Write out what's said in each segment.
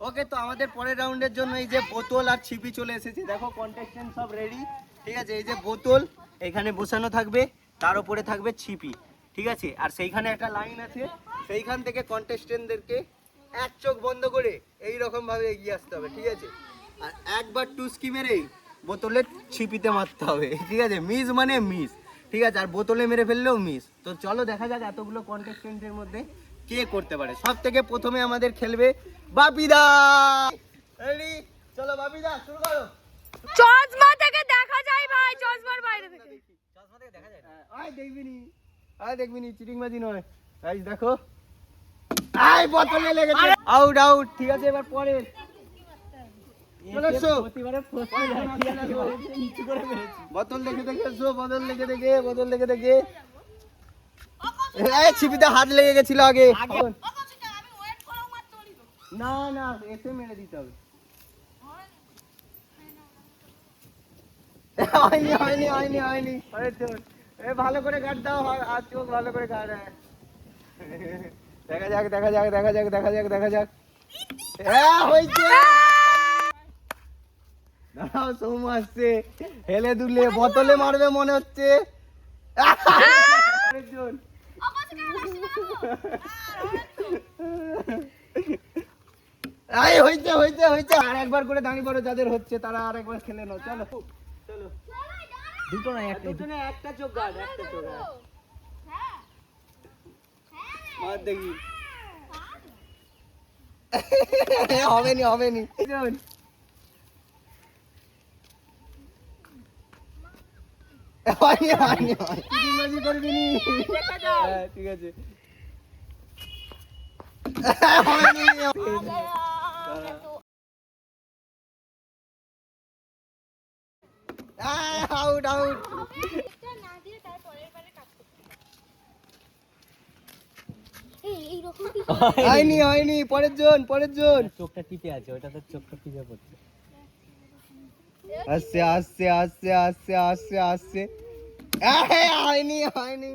ওকে, তো আমাদের পরের রাউন্ডের জন্য এই যে বোতল আর ছিপি চলে এসেছে। দেখো কন্টেস্টেন্ট সব রেডি, ঠিক আছে। এই যে বোতল এখানে বসানো থাকবে, তার উপরে থাকবে ছিপি, ঠিক আছে। আর সেইখানে একটা লাইন আছে, সেইখান থেকে কন্টেস্টেন্টদেরকে এক চোখ বন্ধ করে এই রকম ভাবে এগিয়ে আসতে হবে, ঠিক আছে। আর একবার টুস্কি মেরেই বোতলের ছিপিতে মারতে হবে, ঠিক আছে। মিস মানে মিস, ঠিক আছে। আর বোতলে মেরে ফেললেও মিস। তো চলো দেখা যাক এতগুলো কন্টেস্টেন্টের মধ্যে কে করতে পারে। সব থেকে প্রথমে আমাদের খেলবে বাপিদা। রেডি, চলো বাপিদা শুরু করো। চশমা থেকে দেখা যায় ভাই, চশমার বাইরে থেকে। চশমা থেকে দেখা যায় না। আয় দেখবি নি চিটিংবাজি নয়। গাইস দেখো, আয় বোতলে লেগেছে। আউট আউট, ঠিক আছে। এবার পরে চলে এসো। বোতল দেখে এসো, বোতল দেখে এই ছিপিতে হাত লেগে গেছিল আগে। না না, এসে মেরে দিতে হবে। হয়নি। ভালো করে কাট দাও, আর চোখ ভালো করে কাট। দেখা যাক। হ্যাঁ হয়েছে। দাঁড়াও, সৌম আসছে। হেলে দুলে বোতলে মারবে মনে হচ্ছে। হয়েছে। আর একবার করে দাঁড়িয়ে পড়ো, যাদের হচ্ছে তারা আর একবার খেলে নাও। চলো দুটো না একটা চোখ গার্ড, মার দেখি। হবে নি। হয়নি করবি নি। ঠিক আছে। আউট হয়নি। পরের জন চোখটা টিপে আছে, ওটা তো চোখটা টিপে পড়ছে। আসছে। হয়নি। হয়নি।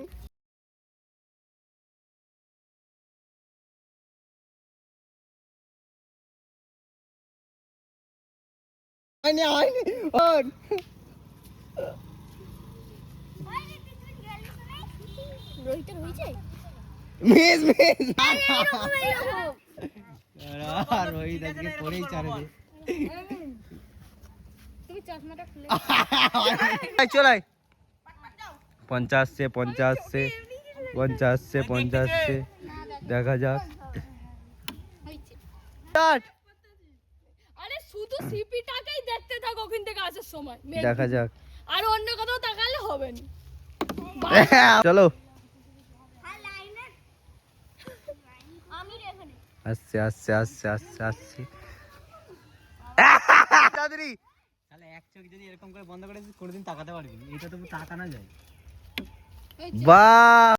মিস রোহিত আজকে পড়েই চারে দে। তুমি চশমাটা খুলে চলাই 50 দেখা যাক। আরে শুধু সিপিটাকেই দেখতে থাকো ওখান থেকে আসার সময়, দেখা যাক। আর অন্য কোথাও তাকালে হবে না। চলো আসছে। তাড়াতাড়ি। তাহলে এক চোখ যদি এরকম করে বন্ধ করে কোনোদিন তাকাতে পারবি, এটা তো তাকানো যায়। বাহ।